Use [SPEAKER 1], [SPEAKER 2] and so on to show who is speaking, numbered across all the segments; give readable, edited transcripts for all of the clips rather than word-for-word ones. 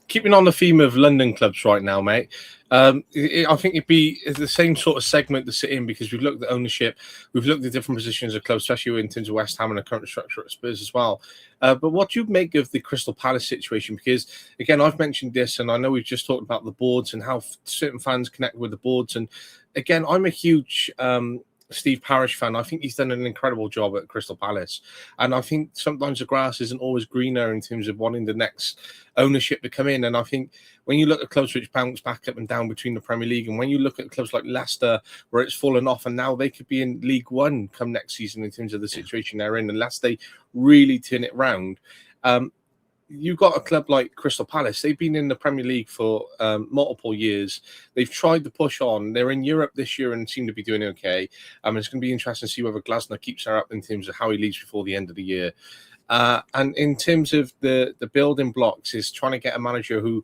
[SPEAKER 1] Keeping on the theme of London clubs right now, mate. I think it'd be the same sort of segment to sit in because we've looked at ownership, we've looked at different positions of clubs, especially in terms of West Ham and the current structure at Spurs as well. But what do you make of the Crystal Palace situation? Because again, I've mentioned this, and I know we've just talked about the boards and how certain fans connect with the boards. And again, I'm a huge Steve Parish fan. I think he's done an incredible job at Crystal Palace, and I think sometimes the grass isn't always greener in terms of wanting the next ownership to come in. And I think when you look at clubs which bounce back up and down between the Premier League, and when you look at clubs like Leicester, where it's fallen off, and now they could be in League One come next season in terms of the situation they're in, unless they really turn it round. You've got a club like Crystal Palace. They've been in the Premier League for multiple years. They've tried to push on. They're in Europe this year and seem to be doing okay. It's going to be interesting to see whether Glasner keeps her up in terms of how he leaves before the end of the year. And in terms of the building blocks, is trying to get a manager who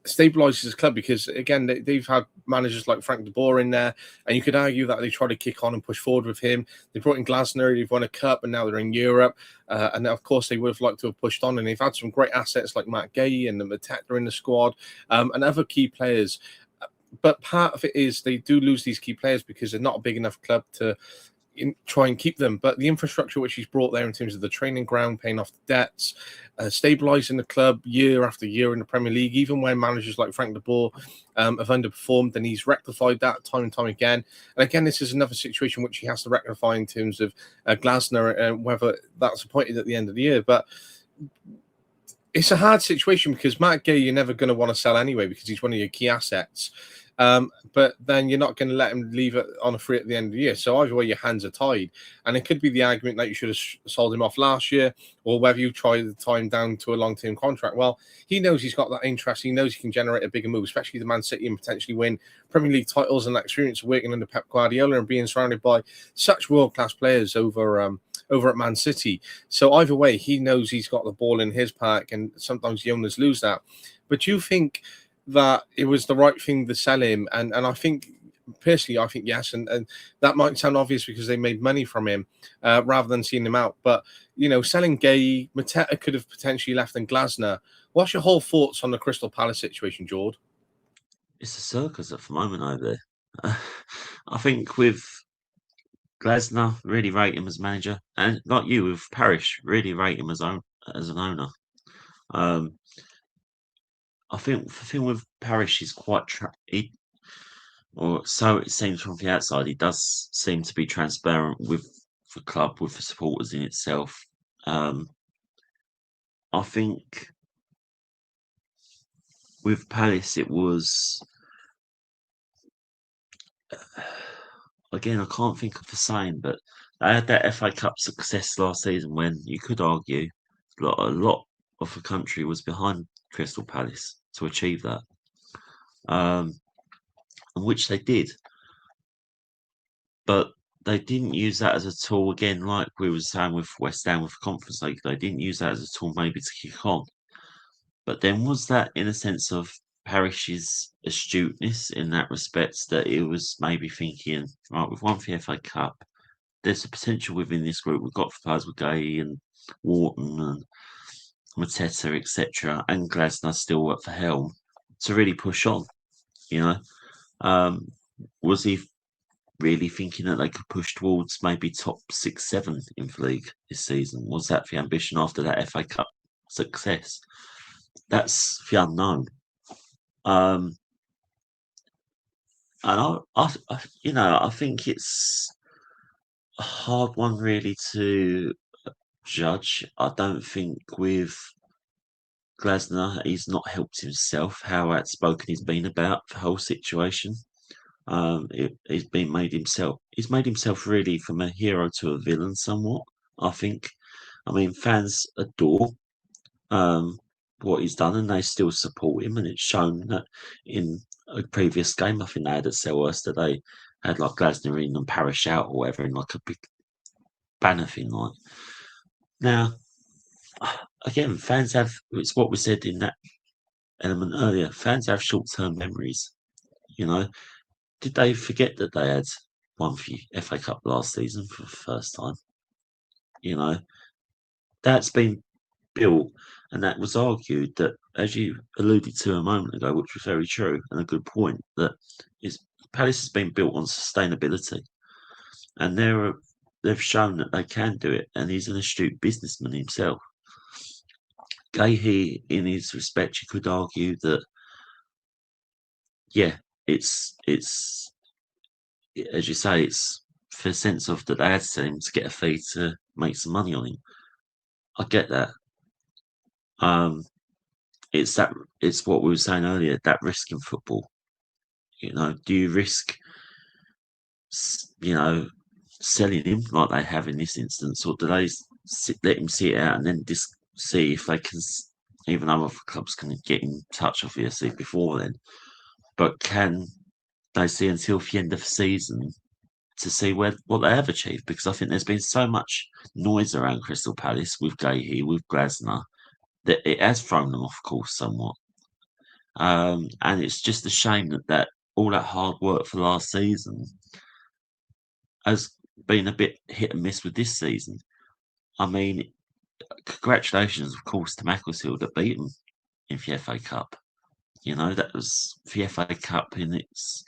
[SPEAKER 1] stabilizes his club, because again they've had managers like Frank de Boer in there, and you could argue that they try to kick on and push forward with him. They brought in Glasner, they've won a cup, and now they're in Europe, and of course they would have liked to have pushed on, and they've had some great assets like Marc Guéhi and the Mateta in the squad, and other key players. But part of it is they do lose these key players because they're not a big enough club to try and keep them. But the infrastructure which he's brought there in terms of the training ground, paying off the debts, stabilizing the club year after year in the Premier League, even when managers like Frank de Boer have underperformed, and he's rectified that time and time again. And again, this is another situation which he has to rectify in terms of Glasner, and whether that's appointed at the end of the year. But it's a hard situation because Marc Guéhi you're never going to want to sell anyway, because he's one of your key assets. But then you're not going to let him leave it on a free at the end of the year. So either way, your hands are tied. And it could be the argument that you should have sold him off last year, or whether you try the time down to a long-term contract. Well, he knows he's got that interest. He knows he can generate a bigger move, especially the Man City, and potentially win Premier League titles, and that experience of working under Pep Guardiola and being surrounded by such world-class players over at Man City. So either way, he knows he's got the ball in his park, and sometimes the owners lose that. But you think that it was the right thing to sell him? And I think, personally, I think yes, and that might sound obvious because they made money from him rather than seeing him out. But, you know, selling Guehi, Mateta could have potentially left, and Glasner. What's your whole thoughts on the Crystal Palace situation, George?
[SPEAKER 2] It's a circus at the moment over there. I think with Glasner, really rate him as manager, and like you with Parish, really rate him as an owner. Um, I think the thing with Parish is quite or so it seems from the outside. He does seem to be transparent with the club, with the supporters in itself. I think with Palace, it was again. I can't think of the same, but they had that FA Cup success last season when you could argue a lot of the country was behind Crystal Palace to achieve that, and which they did. But they didn't use that as a tool again, like we were saying with West Ham with the Conference League. They didn't use that as a tool maybe to kick on. But then was that in a sense of Parish's astuteness in that respect, that it was maybe thinking, right, we've won the FA Cup. There's a potential within this group. We've got players with Guehi and Wharton and Mateta, etc., and Glasner still at the helm to really push on. You know, was he really thinking that they could push towards maybe top 6, 7 in the league this season? Was that the ambition after that FA Cup success? That's the unknown. And I think it's a hard one really to judge. I don't think with Glasner, he's not helped himself, how outspoken he's been about the whole situation. He's made himself really from a hero to a villain somewhat, I think. I mean, fans adore what he's done, and they still support him, and it's shown that in a previous game, I think they had at Selhurst, that they had like Glasner in and Parish out or whatever in like a big banner thing. Like now, again, fans have, it's what we said in that element earlier, fans have short-term memories. You know, did they forget that they had won the FA Cup last season for the first time? You know, that's been built, and that was argued that, as you alluded to a moment ago, which was very true and a good point, that Palace has been built on sustainability, and they've shown that they can do it, and he's an astute businessman himself. Guehi, in his respect, you could argue that, yeah, it's as you say, it's for the sense of that they had to him to get a fee to make some money on him. I get that. It's what we were saying earlier, that risk in football. Do you risk, selling him like they have in this instance, or do they let him see it out and then just see if they can, even though other clubs can get in touch, obviously, before then, but can they see until the end of the season to see what they have achieved? Because I think there's been so much noise around Crystal Palace with Guehi, with Glasner, that it has thrown them off course somewhat. And it's just a shame that all that hard work for last season has been a bit hit and miss with this season. I mean, congratulations, of course, to Macclesfield that beat them in the FA Cup. That was the FA Cup in its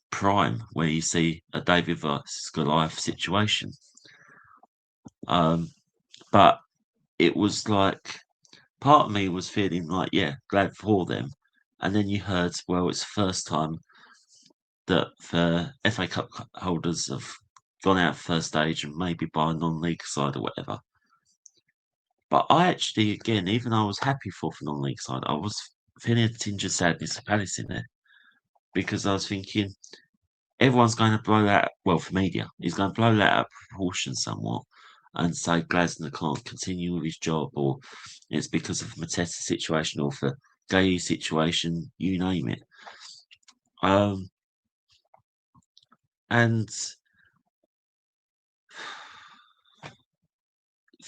[SPEAKER 2] prime, where you see a David versus Goliath situation. But it was like, part of me was feeling like, yeah, glad for them. And then you heard, well, it's the first time that the FA Cup holders have gone out first stage and maybe by a non-league side or whatever. But I actually, again, even though I was happy for the non-league side, I was feeling a tinge of sadness for Palace in there, because I was thinking everyone's going to blow that, well, for media, he's going to blow that out of proportion somewhat and say Glasner can't continue with his job, or it's because of the Mateta situation or the Guehi situation, you name it. And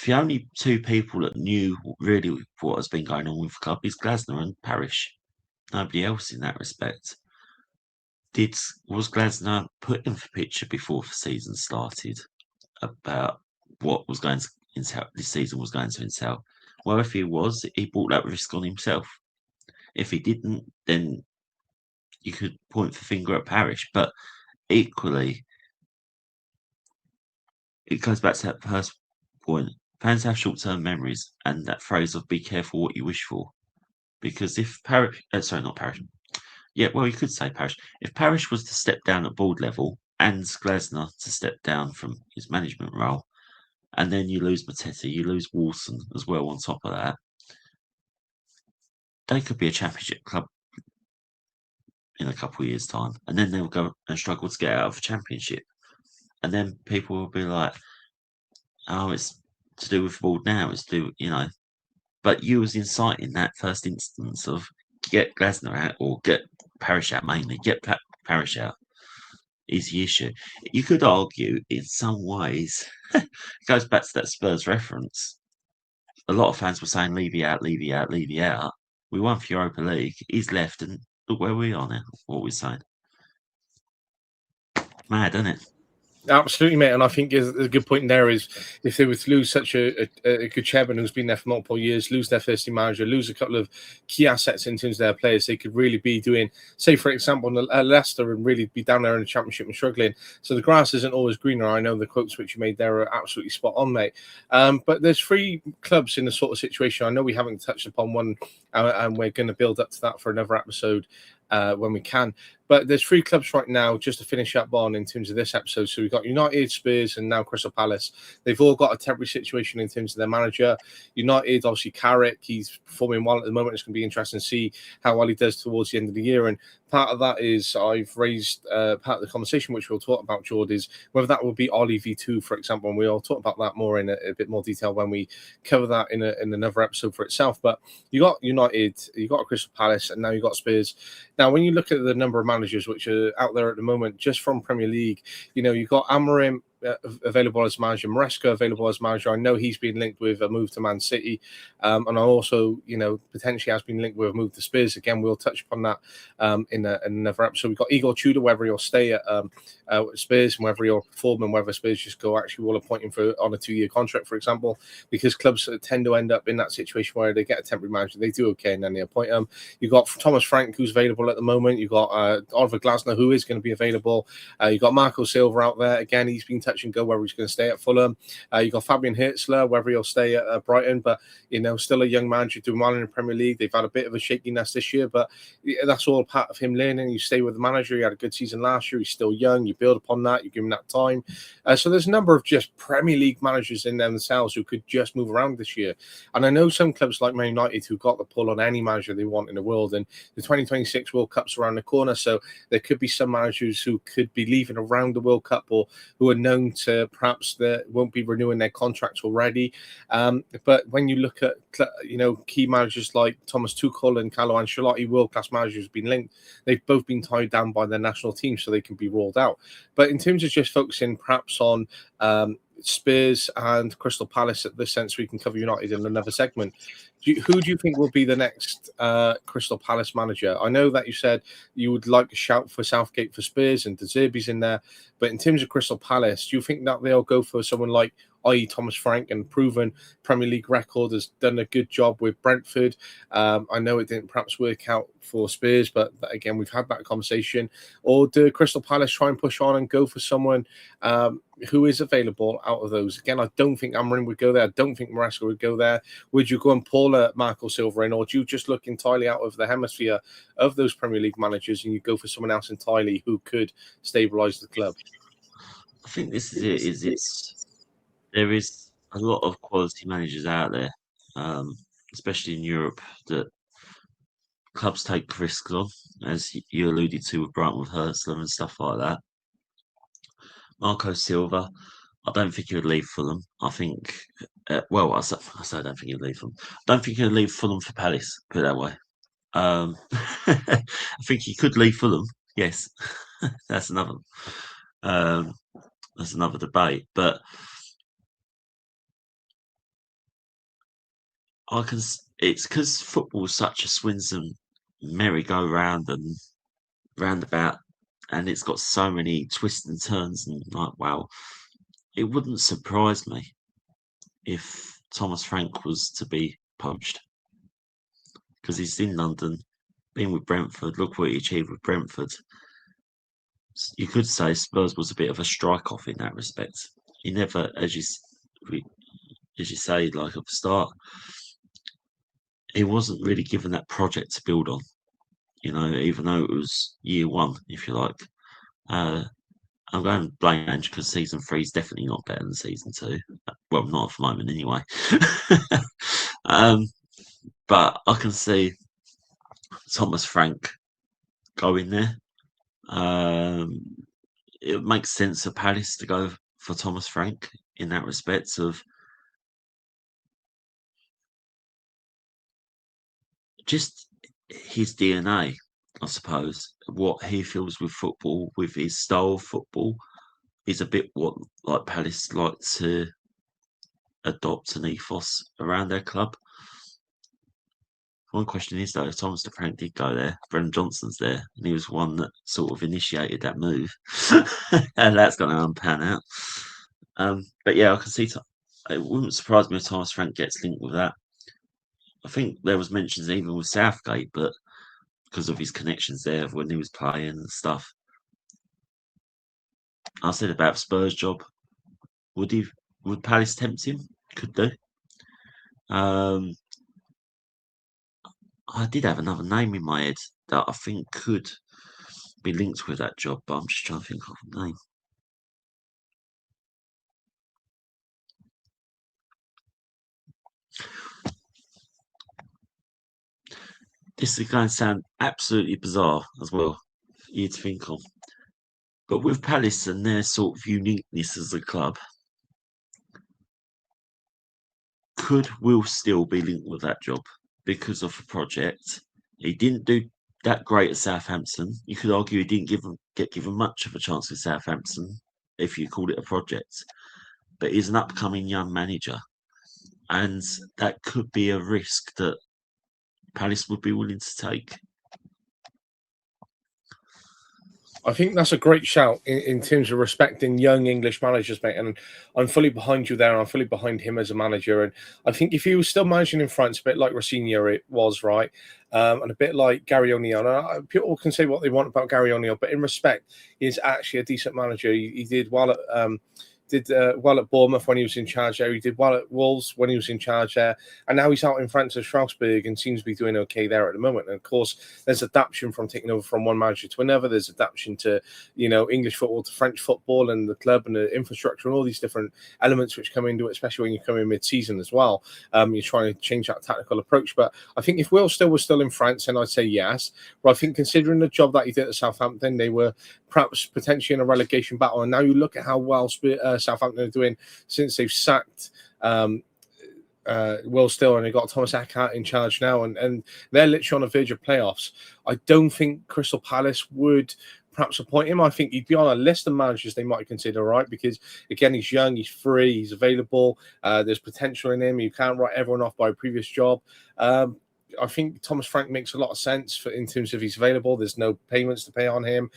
[SPEAKER 2] the only two people that knew really what has been going on with the club is Glasner and Parish. Nobody else in that respect. Was Glasner put in the picture before the season started about what was going to entail, this season was going to entail? Well, if he was, he brought that risk on himself. If he didn't, then you could point the finger at Parish. But equally, it goes back to that first point. Fans have short-term memories, and that phrase of "be careful what you wish for." Because if Parish, not Parish. Yeah, well, you could say Parish. If Parish was to step down at board level and Glasner to step down from his management role, and then you lose Mateta, you lose Wilson as well on top of that, they could be a championship club in a couple of years' time, and then they'll go and struggle to get out of the championship. And then people will be like, oh, it's to do with the board now, it's to do, But you was inciting that first instance of get Glasner out or get Parish out mainly. Get Parish out is the issue. You could argue in some ways, it goes back to that Spurs reference. A lot of fans were saying, leave you out, leave you out, leave you out. We won for Europa League. He's left, and look where we are now, what we're saying. Mad, isn't it?
[SPEAKER 1] Absolutely, mate. And I think a good point there is if they were to lose such a good chairman who's been there for multiple years, lose their first team manager, lose a couple of key assets in terms of their players, they could really be doing, say, for example, Leicester and really be down there in the championship and struggling. So the grass isn't always greener. I know the quotes which you made there are absolutely spot on, mate. But there's 3 clubs in the sort of situation. I know we haven't touched upon one, and we're going to build up to that for another episode when we can. But there's 3 clubs right now, just to finish up on in terms of this episode. So we've got United, Spurs, and now Crystal Palace. They've all got a temporary situation in terms of their manager. United, obviously, Carrick, he's performing well at the moment. It's going to be interesting to see how well he does towards the end of the year. And part of that is I've raised part of the conversation, which we'll talk about, George, is whether that will be Ollie V2, for example. And we'll talk about that more in a bit more detail when we cover that in another episode for itself. But you got United, you got Crystal Palace, and now you got Spurs. Now, when you look at the number of managers which are out there at the moment, just from Premier League, you've got Amorim, available as manager, Maresca available as manager. I know he's been linked with a move to Man City, and I also, potentially has been linked with a move to Spurs. Again, we'll touch upon that in another episode. We've got Igor Tudor, whether he'll stay at Spurs and whether he'll perform, and whether Spurs just go actually will appoint him on a 2-year contract, for example, because clubs tend to end up in that situation where they get a temporary manager, they do okay, and then they appoint him. You've got Thomas Frank, who's available at the moment. You've got Oliver Glasner, who is going to be available. You've got Marco Silva out there. Again, he's been touch and go whether he's going to stay at Fulham. You've got Fabian Hertzler, whether he'll stay at Brighton, but still a young manager doing well in the Premier League. They've had a bit of a shakiness this year, but that's all part of him learning. You stay with the manager. He had a good season last year. He's still young. You build upon that. You give him that time. So there's a number of just Premier League managers in themselves who could just move around this year. And I know some clubs like Man United who got the pull on any manager they want in the world, and the 2026 World Cup's around the corner, so there could be some managers who could be leaving around the World Cup, or who are known to perhaps that won't be renewing their contracts already. But when you look at key managers like Thomas Tuchel and Carlo Ancelotti, world-class managers who've been linked, they've both been tied down by their national team, so they can be rolled out. But in terms of just focusing perhaps on Spurs and Crystal Palace, at this sense we can cover United in another segment. Who do you think will be the next Crystal Palace manager? I know that you said you would like a shout for Southgate for Spurs and De Zerbi's in there, but in terms of Crystal Palace, do you think that they'll go for someone like, i.e. Thomas Frank, and proven Premier League record, has done a good job with Brentford? I know it didn't perhaps work out for Spurs, but again, we've had that conversation. Or do Crystal Palace try and push on and go for someone who is available out of those? Again, I don't think Amorim would go there. I don't think Maresca would go there. Would you go and pull Marco Silva in, or do you just look entirely out of the hemisphere of those Premier League managers and you go for someone else entirely who could stabilise the club?
[SPEAKER 2] I think this is it. There is a lot of quality managers out there, especially in Europe, that clubs take risks on, as you alluded to with Brighton with Hertzler and stuff like that. Marco Silva, I don't think he would leave Fulham. I think, I say I don't think he'd leave Fulham. I don't think he'd leave Fulham for Palace, put it that way. I think he could leave Fulham, yes. That's another debate, but it's because football is such a Swinson merry-go-round and roundabout, and it's got so many twists and turns, and it wouldn't surprise me if Thomas Frank was to be poached, because he's in London, been with Brentford. Look what he achieved with Brentford. You could say Spurs was a bit of a strike-off in that respect. He never, as you say, like at the start, he wasn't really given that project to build on, even though it was year one, if you like. I'm going to blame Ange because season 3 is definitely not better than season 2. Well, not at the moment anyway. But I can see Thomas Frank going there. It makes sense for Palace to go for Thomas Frank in that respect of just his DNA, I suppose. What he feels with football, with his style of football, is a bit what like Palace like to adopt an ethos around their club. One question is though, if Thomas Frank did go there, Brendan Johnson's there, and he was one that sort of initiated that move, and that's going to pan out. But yeah, I can see. It wouldn't surprise me if Thomas Frank gets linked with that. I think there was mentions even with Southgate, but because of his connections there when he was playing and stuff. I said about Spurs job. Would Palace tempt him? Could do. I did have another name in my head that I think could be linked with that job, but I'm just trying to think of a name. This is going to sound absolutely bizarre as well for you to think of. But with Palace and their sort of uniqueness as a club, could Will Steele be linked with that job because of the project? He didn't do that great at Southampton. You could argue he didn't get given much of a chance with Southampton if you call it a project, but he's an upcoming young manager, and that could be a risk that Palace would be willing to take.
[SPEAKER 1] I think that's a great shout in terms of respecting young English managers, mate. And I'm fully behind you there. And I'm fully behind him as a manager. And I think if he was still managing in France, a bit like Rossigno it was, right? And a bit like Gary O'Neill. And people can say what they want about Gary O'Neill, but in respect, he's actually a decent manager. He did well at Bournemouth when he was in charge there. He did well at Wolves when he was in charge there. And now he's out in France at Strasbourg and seems to be doing okay there at the moment. And of course, there's adaptation from taking over from one manager to another. There's adaptation to, English football to French football and the club and the infrastructure and all these different elements which come into it, especially when you come in mid-season as well. You're trying to change that tactical approach. But I think if Will Still was still in France, then I'd say yes. But I think considering the job that he did at Southampton, they were perhaps potentially in a relegation battle. And now you look at how well Southampton are doing since they've sacked Will Still and they got Thomas Eckhart in charge now, and they're literally on the verge of playoffs. I don't think Crystal Palace would perhaps appoint him. I think he'd be on a list of managers they might consider, right? Because again, he's young, he's free, he's available. There's potential in him. You can't write everyone off by a previous job. I think Thomas Frank makes a lot of sense in terms of he's available. There's no payments to pay on him.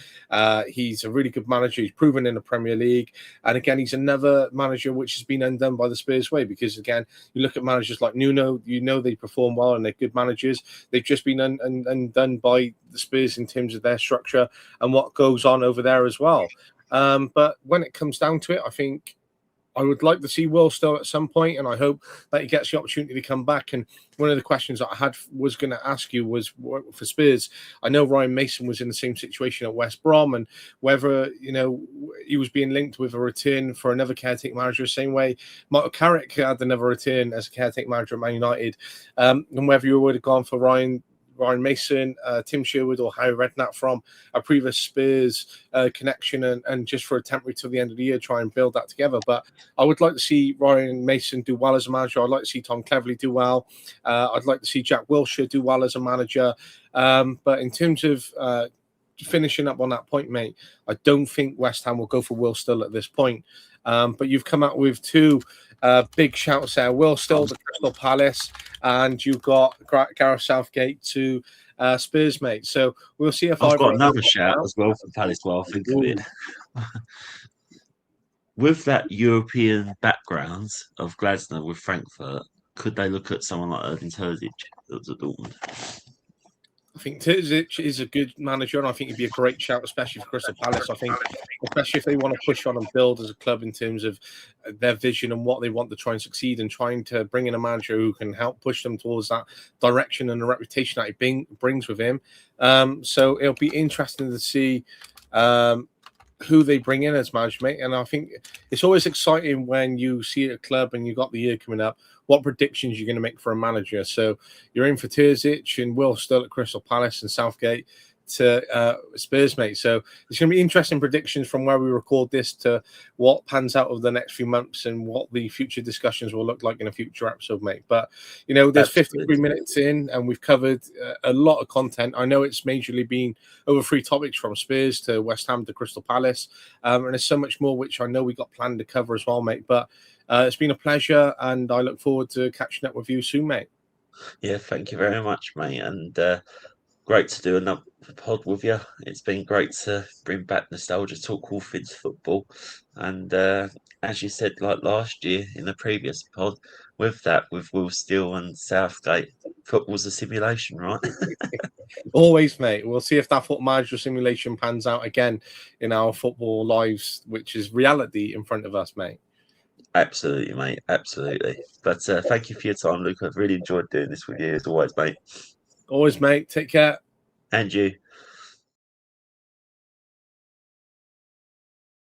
[SPEAKER 1] He's a really good manager. He's proven in the Premier League. And again, he's another manager which has been undone by the Spurs way, because again, you look at managers like Nuno, they perform well and they're good managers. They've just been undone by the Spurs in terms of their structure and what goes on over there as well. But when it comes down to it, I think I would like to see Will Still at some point, and I hope that he gets the opportunity to come back. And one of the questions that I was going to ask you was for Spurs. I know Ryan Mason was in the same situation at West Brom, and whether he was being linked with a return for another caretaker manager, the same way Michael Carrick had another return as a caretaker manager at Man United, and whether you would have gone for Ryan Mason, Tim Sherwood, or Harry Redknapp from a previous Spurs connection, and just for a temporary till the end of the year try and build that together. But I would like to see Ryan Mason do well as a manager. I'd like to see Tom Cleverley do well. I'd like to see Jack Wilshere do well as a manager. But in terms of finishing up on that point, mate, I don't think West Ham will go for Will Still at this point. But you've come out with two big shouts there. Will Still to Crystal Palace, and you've got Gareth Southgate to Spurs, mate. So we'll see if
[SPEAKER 2] I've got another shout as well for Palace while I think of it. With that European background of Glasner with Frankfurt, could they look at someone like Edin Terzic that was at Dortmund?
[SPEAKER 1] I think Terzic is a good manager, and I think he'd be a great shout, especially for Crystal Palace. I think, especially if they want to push on and build as a club in terms of their vision and what they want to try and succeed, and trying to bring in a manager who can help push them towards that direction and the reputation that he brings with him. So it'll be interesting to see who they bring in as management. And I think it's always exciting when you see a club and you've got the year coming up, what predictions you're going to make for a manager. So you're in for Terzic and Will Still at Crystal Palace and Southgate to Spurs, mate. So it's going to be interesting predictions from where we record this to what pans out over the next few months and what the future discussions will look like in a future episode, mate. But, there's 53 minutes in and we've covered a lot of content. I know it's majorly been over 3 topics from Spurs to West Ham to Crystal Palace. And there's so much more, which I know we got planned to cover as well, mate. But it's been a pleasure and I look forward to catching up with you soon, mate.
[SPEAKER 2] Yeah, thank you very much, mate. And great to do another pod with you. It's been great to bring back nostalgia, talk all things football. And as you said, like last year in the previous pod, with Will Still and Southgate, football's a simulation, right?
[SPEAKER 1] Always, mate. We'll see if that football manager simulation pans out again in our football lives, which is reality in front of us, mate.
[SPEAKER 2] Absolutely, mate. Absolutely. But thank you for your time, Luke. I've really enjoyed doing this with you as always, mate.
[SPEAKER 1] Always, mate. Take care.
[SPEAKER 2] And you.